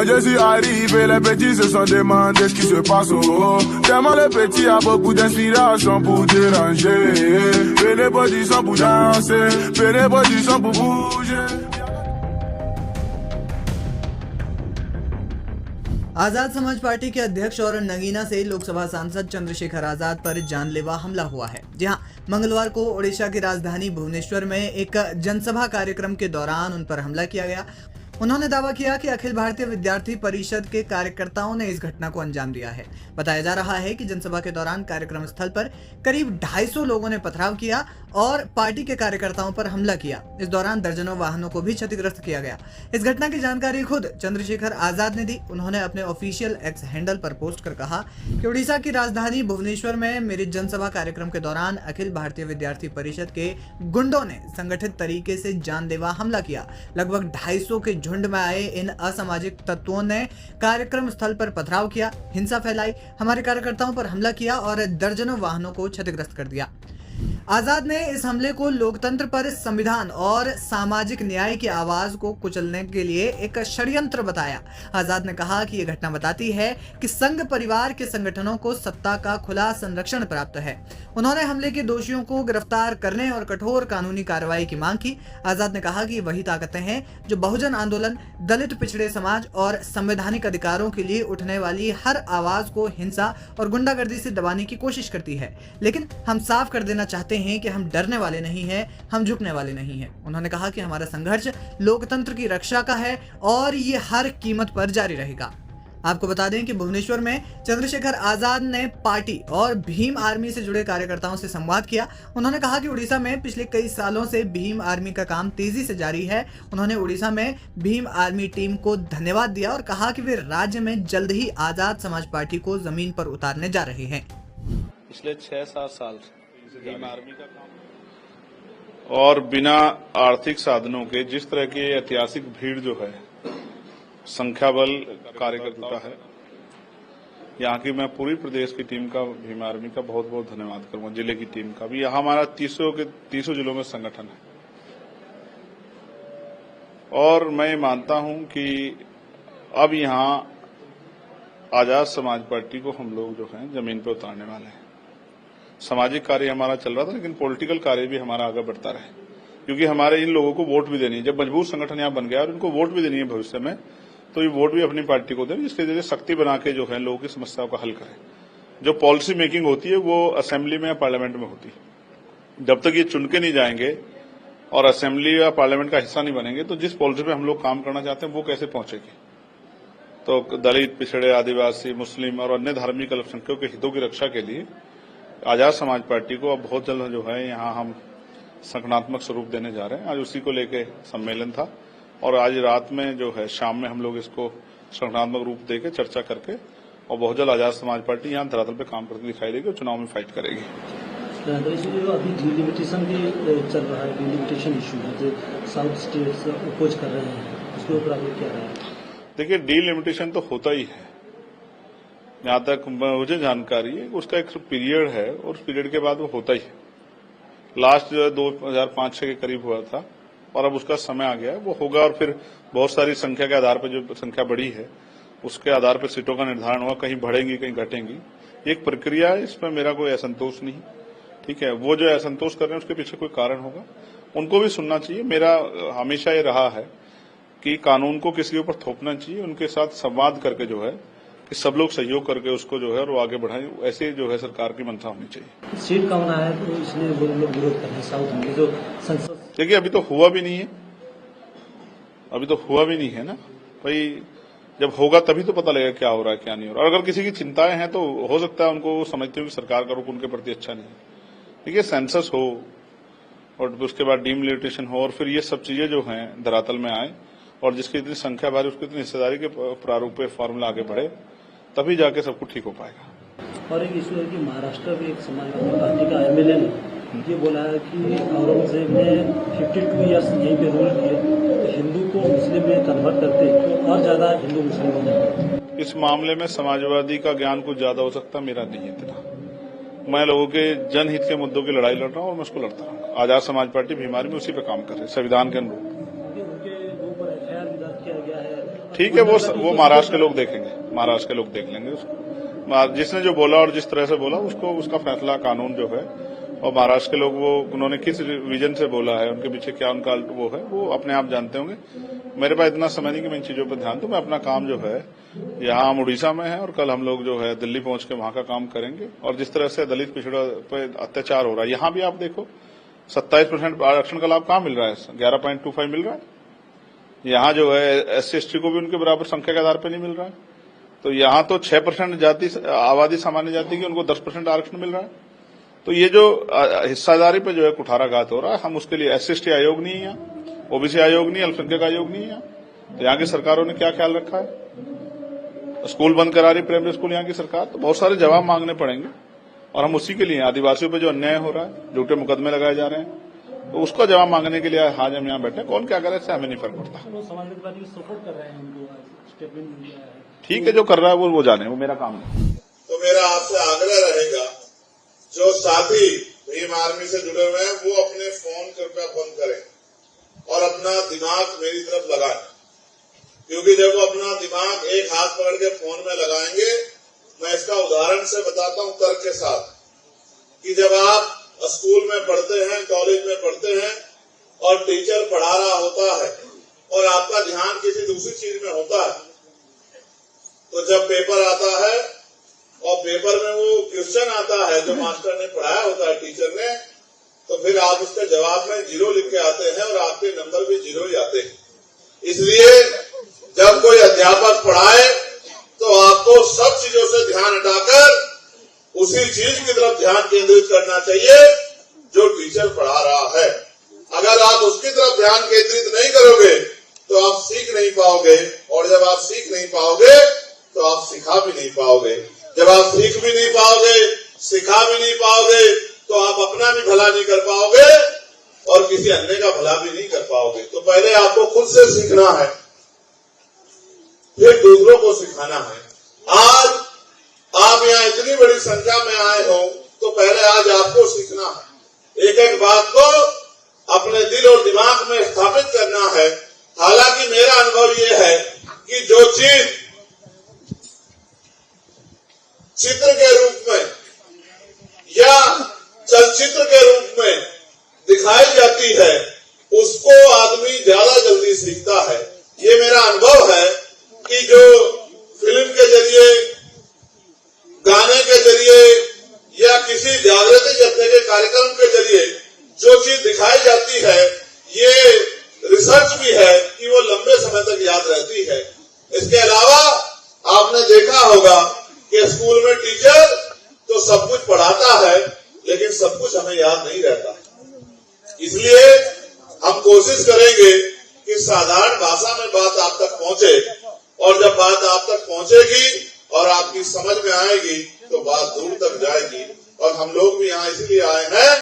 Quand je suis arrivé, les petits se sont demandé ce qui se passe au haut. Tellement le petit a beaucoup d'inspiration pour déranger. Venez position pour danser, venez position pour bouger. Azad Samaj party के अध्यक्ष और नगीना से लोकसभा सांसद चंद्रशेखर आजाद पर जानलेवा हमला हुआ है। जी हां, मंगलवार को ओडिशा की राजधानी भुवनेश्वर में एक जनसभा कार्यक्रम के दौरान उन पर हमला किया गया। उन्होंने दावा किया कि अखिल भारतीय विद्यार्थी परिषद के कार्यकर्ताओं ने इस घटना को अंजाम दिया है। बताया जा रहा है कि जनसभा के दौरान कार्यक्रम स्थल पर करीब 250 लोगों ने पथराव किया और पार्टी के कार्यकर्ताओं पर हमला किया। इस दौरान दर्जनों वाहनों को भी क्षतिग्रस्त किया गया। इस घटना की जानकारी खुद चंद्रशेखर आजाद ने दी। उन्होंने अपने ऑफिशियल एक्स हैंडल पर पोस्ट कर कहा कि उड़ीसा की राजधानी भुवनेश्वर में मेरी जनसभा कार्यक्रम के दौरान अखिल भारतीय विद्यार्थी परिषद के गुंडों ने संगठित तरीके से जानलेवा हमला किया। लगभग 250 के झुंड में आए इन असामाजिक तत्वों ने कार्यक्रम स्थल पर पथराव किया, हिंसा फैलाई, हमारे कार्यकर्ताओं पर हमला किया और दर्जनों वाहनों को क्षतिग्रस्त कर दिया। आजाद ने इस हमले को लोकतंत्र पर संविधान और सामाजिक न्याय की आवाज को कुचलने के लिए एक षड्यंत्र बताया। आजाद ने कहा कि यह घटना बताती है कि संघ परिवार के संगठनों को सत्ता का खुला संरक्षण प्राप्त है। उन्होंने हमले के दोषियों को गिरफ्तार करने और कठोर कानूनी कार्रवाई की मांग की। आजाद ने कहा कि वही ताकतें हैं जो बहुजन आंदोलन, दलित पिछड़े समाज और संवैधानिक अधिकारों के लिए उठने वाली हर आवाज को हिंसा और गुंडागर्दी से दबाने की कोशिश करती है। लेकिन हम साफ कर देना चाहते हैं कि हम डरने वाले नहीं हैं, हम झुकने वाले नहीं हैं। उन्होंने कहा कि हमारा संघर्ष लोकतंत्र की रक्षा का है और ये हर कीमत पर जारी रहेगा। आपको बता दें कि भुवनेश्वर में चंद्रशेखर आजाद ने पार्टी और भीम आर्मी से जुड़े कार्यकर्ताओं से संवाद किया। उन्होंने कहा कि उड़ीसा में पिछले कई सालों से भीम आर्मी का काम तेजी से जारी है। उन्होंने उड़ीसा में भीम आर्मी टीम को धन्यवाद दिया और कहा कि वे राज्य में जल्द ही आजाद समाज पार्टी को जमीन पर उतारने जा रहे हैं। पिछले 6-7 साल भीम आर्मी का काम और बिना आर्थिक साधनों के जिस तरह की ऐतिहासिक भीड़ जो है, संख्या बल कार्यकर्ता है, यहाँ की मैं पूरी प्रदेश की टीम का, भीम आर्मी का बहुत बहुत धन्यवाद करूंगा। जिले की टीम का भी, यहाँ हमारा 300 जिलों में संगठन है और मैं मानता हूं कि अब यहाँ आजाद समाज पार्टी को हम लोग जो है जमीन पर उतारने वाले हैं। सामाजिक कार्य हमारा चल रहा था, लेकिन पॉलिटिकल कार्य भी हमारा आगे बढ़ता रहे, क्योंकि हमारे इन लोगों को वोट भी देनी है। जब मजबूत संगठन यहाँ बन गया और इनको वोट भी देनी है भविष्य में, तो ये वोट भी अपनी पार्टी को दें, जिसके जरिए शक्ति बना के जो है लोगों की समस्याओं का हल करें। जो पॉलिसी मेकिंग होती है वो असेंबली में या पार्लियामेंट में होती है। जब तक ये चुन के नहीं जाएंगे और असेंबली या पार्लियामेंट का हिस्सा नहीं बनेंगे, तो जिस पॉलिसी पे हम लोग काम करना चाहते हैं वो कैसे पहुंचेगी। तो दलित, पिछड़े, आदिवासी, मुस्लिम और अन्य धार्मिक अल्पसंख्यकों के हितों की रक्षा के लिए आजाद समाज पार्टी को अब बहुत जल्द जो है यहाँ हम संगठनात्मक स्वरूप देने जा रहे हैं। आज उसी को लेके सम्मेलन था और आज रात में जो है शाम में हम लोग इसको संगठनात्मक रूप देके चर्चा करके और बहुत जल्द आजाद समाज पार्टी यहाँ धरातल पे काम करती दिखाई देगी और चुनाव में फाइट करेगी। अभी डिलिमिटेशन भी चल रहा है, डिलिमिटेशन इशू है जो साउथ स्टेट्स अपोज कर रहे हैं, उसके ऊपर आपको क्या है? देखिए, डिलिमिटेशन तो होता ही है, जहां तक मुझे जानकारी है। उसका एक पीरियड है और उस पीरियड के बाद वो होता ही है। लास्ट जो है 2005-6 के करीब हुआ था और अब उसका समय आ गया है, वो होगा। और फिर बहुत सारी संख्या के आधार पर जो संख्या बढ़ी है उसके आधार पर सीटों का निर्धारण होगा, कहीं बढ़ेंगी कहीं घटेंगी। एक प्रक्रिया है, इसमें मेरा कोई असंतोष नहीं। ठीक है, वो जो असंतोष कर रहे हैं उसके पीछे कोई कारण होगा, उनको भी सुनना चाहिए। मेरा हमेशा ये रहा है कि कानून को किसी के ऊपर थोपना चाहिए, उनके साथ संवाद करके जो है कि सब लोग सहयोग करके उसको जो है वो आगे बढ़ाएं। ऐसे जो है सरकार की मंशा होनी चाहिए। सीट कम रहा है तो इसलिए वो लोग विरोध कर रहे हैं साउथ में जो संसद। देखिए, अभी तो हुआ भी नहीं है, अभी तो हुआ भी नहीं है ना भाई। जब होगा तभी तो पता लगेगा क्या हो रहा है क्या नहीं हो रहा। और अगर किसी की चिंताएं हैं तो हो सकता है उनको समझते हो कि सरकार का रुख उनके प्रति अच्छा नहीं है। देखिए, सेंसस हो और उसके बाद डिलिमिटेशन हो और फिर ये सब चीजें जो हैं धरातल में आए और जिसकी इतनी संख्या भारी उसकी इतनी हिस्सेदारी के प्रारूप पे फॉर्मूला आगे बढ़े, तभी जाके सब कुछ ठीक हो पाएगा। और एक इशू है कि महाराष्ट्र में एक समाजवादी पार्टी का एमएलए ने ये बोला है कि औरंगजेब ने 52 ईयर्स यहीं पे रूल किए, तो हिंदू को मुस्लिम में कन्वर्ट करते तो और ज्यादा हिंदू मुस्लिम हो जाए। इस मामले में समाजवादी का ज्ञान कुछ ज्यादा हो सकता, मेरा नहीं है इतना। मैं लोगों के जनहित के मुद्दों की लड़ाई लड़ रहा हूँ और मैं उसको लड़ता रहूंगा। आजाद समाज पार्टी भीम आर्मी उसी पे काम कर रही है, संविधान के अनुरूप। उनके ऊपर एफआईआर भी दर्ज किया गया है ठीक है, वो महाराष्ट्र के लोग देखेंगे, महाराष्ट्र के लोग देख लेंगे उसको। जिसने जो बोला और जिस तरह से बोला उसको उसका फैसला कानून जो है, और महाराष्ट्र के लोग वो उन्होंने किस विजन से बोला है, उनके पीछे क्या उनका वो है, वो अपने आप जानते होंगे। मेरे पास इतना समय नहीं कि मैं इन चीजों पर ध्यान दूं। मैं अपना काम जो है, यहाँ हम उड़ीसा में है और कल हम लोग जो है दिल्ली पहुंच के वहां का काम करेंगे। और जिस तरह से दलित पिछड़ा पे अत्याचार हो रहा है, यहाँ भी आप देखो 27% आरक्षण का लाभ कहाँ मिल रहा है, 11.25 मिल रहा है। यहाँ जो है SC/ST को भी उनके बराबर संख्या के आधार पर नहीं मिल रहा है। तो यहाँ तो 6% जाति आबादी सामान्य जाति की, उनको 10% आरक्षण मिल रहा है। तो ये जो हिस्सादारी पे जो है कुठाराघात हो रहा है, हम उसके लिए SC/ST आयोग नहीं है, यहाँ OBC आयोग नहीं, अल्पसंख्यक आयोग नहीं है यहाँ। तो यहाँ की सरकारों ने क्या ख्याल रखा है? स्कूल बंद करा रही, प्राइमरी स्कूल यहाँ की सरकार। तो बहुत सारे जवाब मांगने पड़ेंगे और हम उसी के लिए, आदिवासियों पे जो अन्याय हो रहा है, झूठे मुकदमे लगाए जा रहे हैं, तो उसका जवाब मांगने के लिए आज हम यहाँ बैठे। कौन क्या करे इससे हमें नहीं फर्क पड़ता। समाजवादी पार्टी सपोर्ट कर रहे हैं उनको, स्टेटमेंट दिया है। ठीक है, जो कर रहा है वो जाने, वो मेरा काम नहीं। तो मेरा आपसे आग्रह रहेगा, जो साथी भीम आर्मी से जुड़े हुए हैं वो अपने फोन कृपया बंद करें और अपना दिमाग मेरी तरफ लगाएं, क्योंकि जब वो अपना दिमाग एक हाथ पकड़ के फोन में लगाएंगे, मैं इसका उदाहरण से बताता हूं तर्क के साथ, कि जब आप स्कूल में पढ़ते हैं, कॉलेज में पढ़ते हैं और टीचर पढ़ा रहा होता है और आपका ध्यान किसी दूसरी चीज में होता है, तो जब पेपर आता है और पेपर में वो क्वेश्चन आता है जो मास्टर ने पढ़ाया होता है, टीचर ने, तो फिर आप उसके जवाब में 0 लिख के आते हैं और आपके नंबर भी 0 ही आते हैं। इसलिए जब कोई अध्यापक पढ़ाए तो आपको सब चीजों से ध्यान हटाकर उसी चीज की तरफ ध्यान केंद्रित करना चाहिए जो टीचर पढ़ा रहा है। अगर आप उसकी तरफ ध्यान केंद्रित नहीं करोगे तो आप सीख नहीं पाओगे, और जब आप सीख नहीं पाओगे तो आप सिखा भी नहीं पाओगे। जब आप सीख भी नहीं पाओगे, सिखा भी नहीं पाओगे, तो आप अपना भी भला नहीं कर पाओगे और किसी अन्य का भला भी नहीं कर पाओगे। तो पहले आपको खुद से सीखना है, फिर दूसरों को सिखाना है। आज आप यहाँ इतनी बड़ी संख्या में आए हो, तो पहले आज आपको सीखना है, एक एक बात को अपने दिल और दिमाग में स्थापित करना है। हालांकि मेरा अनुभव ये है कि जो चीज चित्र के रूप में या चलचित्र के रूप में दिखाई जाती है, उसको आदमी ज्यादा जल्दी सीखता है। ये मेरा अनुभव है कि जो फिल्म के जरिए, गाने के जरिए या किसी जागृति जपने के कार्यक्रम के जरिए जो चीज दिखाई जाती है, ये रिसर्च भी है कि वो लंबे समय तक याद रहती है। इसके अलावा आपने देखा होगा कि स्कूल में टीचर तो सब कुछ पढ़ाता है, लेकिन सब कुछ हमें याद नहीं रहता। इसलिए हम कोशिश करेंगे कि साधारण भाषा में बात आप तक पहुंचे, और जब बात आप तक पहुंचेगी और आपकी समझ में आएगी तो बात दूर तक जाएगी। और हम लोग भी यहाँ इसलिए आए हैं